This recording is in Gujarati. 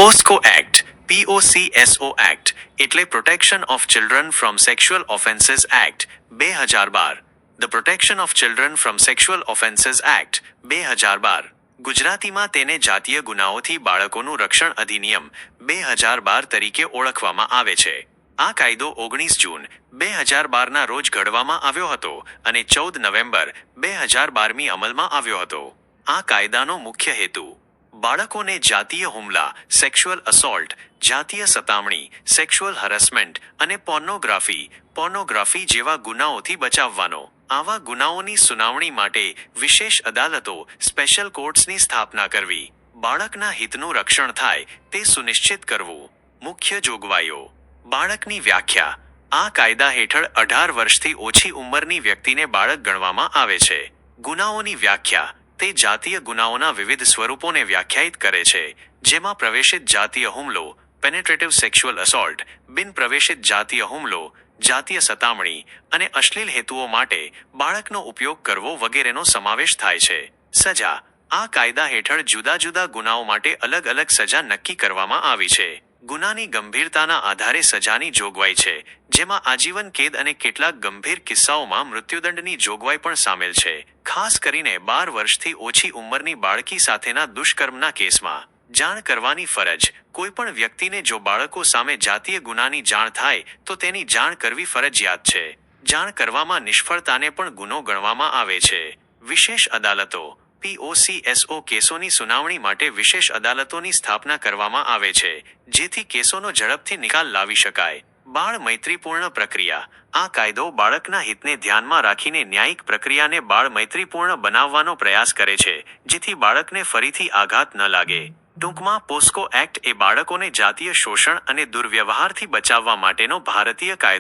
પોસ્કો એક્ટ POCSO એક્ટ એટલે protection of children from sexual offences act 2012. The protection of children from sexual offences act 2012. ગુજરાતીમાં તેને જાતીય ગુનાઓથી બાળકોનું રક્ષણ અધિનિયમ 2012 તરીકે ઓળખવામાં આવે છે. આ કાયદો 19 જૂન 2012ના રોજ ઘડવામાં આવ્યો હતો અને 14 નવેમ્બર 2012મી અમલમાં આવ્યો હતો. આ કાયદાનો મુખ્ય હેતુ બાળકોને જાતીય હુમલા, સેક્સ્યુઅલ અસોલ્ટ, જાતીય સતામણી, સેક્સ્યુઅલ હરેસમેન્ટ અને પોર્નોગ્રાફી જેવા ગુનાઓથી બચાવવાનો. આવા ગુનાઓની સુનાવણી માટે વિશેષ અદાલતો, સ્પેશિયલ કોર્ટ્સની સ્થાપના કરવી. બાળકના હિતનું રક્ષણ થાય તે સુનિશ્ચિત કરવું. મુખ્ય જોગવાઈઓ. બાળકની વ્યાખ્યા. આ કાયદા હેઠળ 18 વર્ષથી ઓછી ઉંમરની વ્યક્તિને બાળક ગણવામાં આવે છે. ગુનાઓની વ્યાખ્યા. તે જાતીય ગુનાઓના વિવિધ સ્વરૂપોને વ્યાખ્યાયિત કરે છે, જેમાં પ્રવેશિત જાતીય હુમલો, પેનેટ્રેટિવ સેક્સ્યુઅલ અસોલ્ટ, બિનપ્રવેશિત જાતીય હુમલો, જાતીય સતામણી અને અશ્લીલ હેતુઓ માટે બાળકનો ઉપયોગ કરવો વગેરેનો સમાવેશ થાય છે. સજા. આ કાયદા હેઠળ જુદા જુદા ગુનાઓ માટે અલગ અલગ સજા નક્કી કરવામાં આવી છે. ગુનાની ગંભીરતાના આધારે સજાની જોગવાઈ છે, જેમાં આજીવન કેદ અને કેટલાક ગંભીર કિસ્સાઓમાં મૃત્યુદંડની જોગવાઈ પણ સામેલ છે. ખાસ કરીને 12 વર્ષથી ઓછી ઉંમરની બાળકી સાથેના દુષ્કર્મના કેસમાં જાણ કરવાની ફરજ. કોઈપણ વ્યક્તિને જો બાળકો સામે જાતીય ગુનાની જાણ થાય તો તેની જાણ કરવી ફરજિયાત છે. જાણ કરવામાં નિષ્ફળતાને પણ ગુનો ગણવામાં આવે છે. વિશેષ અદાલતો. POCSO કેસોની સુનાવણી માટે વિશેષ અદાલતોની સ્થાપના કરવામાં આવે છે, જેથી કેસોનો ઝડપથી નિકાલ લાવી શકાય. બાળ મૈત્રીપૂર્ણ પ્રક્રિયા. આ કાયદો બાળકના હિતને ધ્યાનમાં રાખીને ન્યાયિક પ્રક્રિયાને બાળ મૈત્રીપૂર્ણ બનાવવાનો પ્રયાસ કરે છે, જેથી બાળકને ફરીથી આઘાત ન લાગે. ટૂંકમાં, પોસ્કો એક્ટ એ બાળકોને જાતીય શોષણ અને દુર્વ્યવહારથી બચાવવા માટેનો ભારતીય કાયદો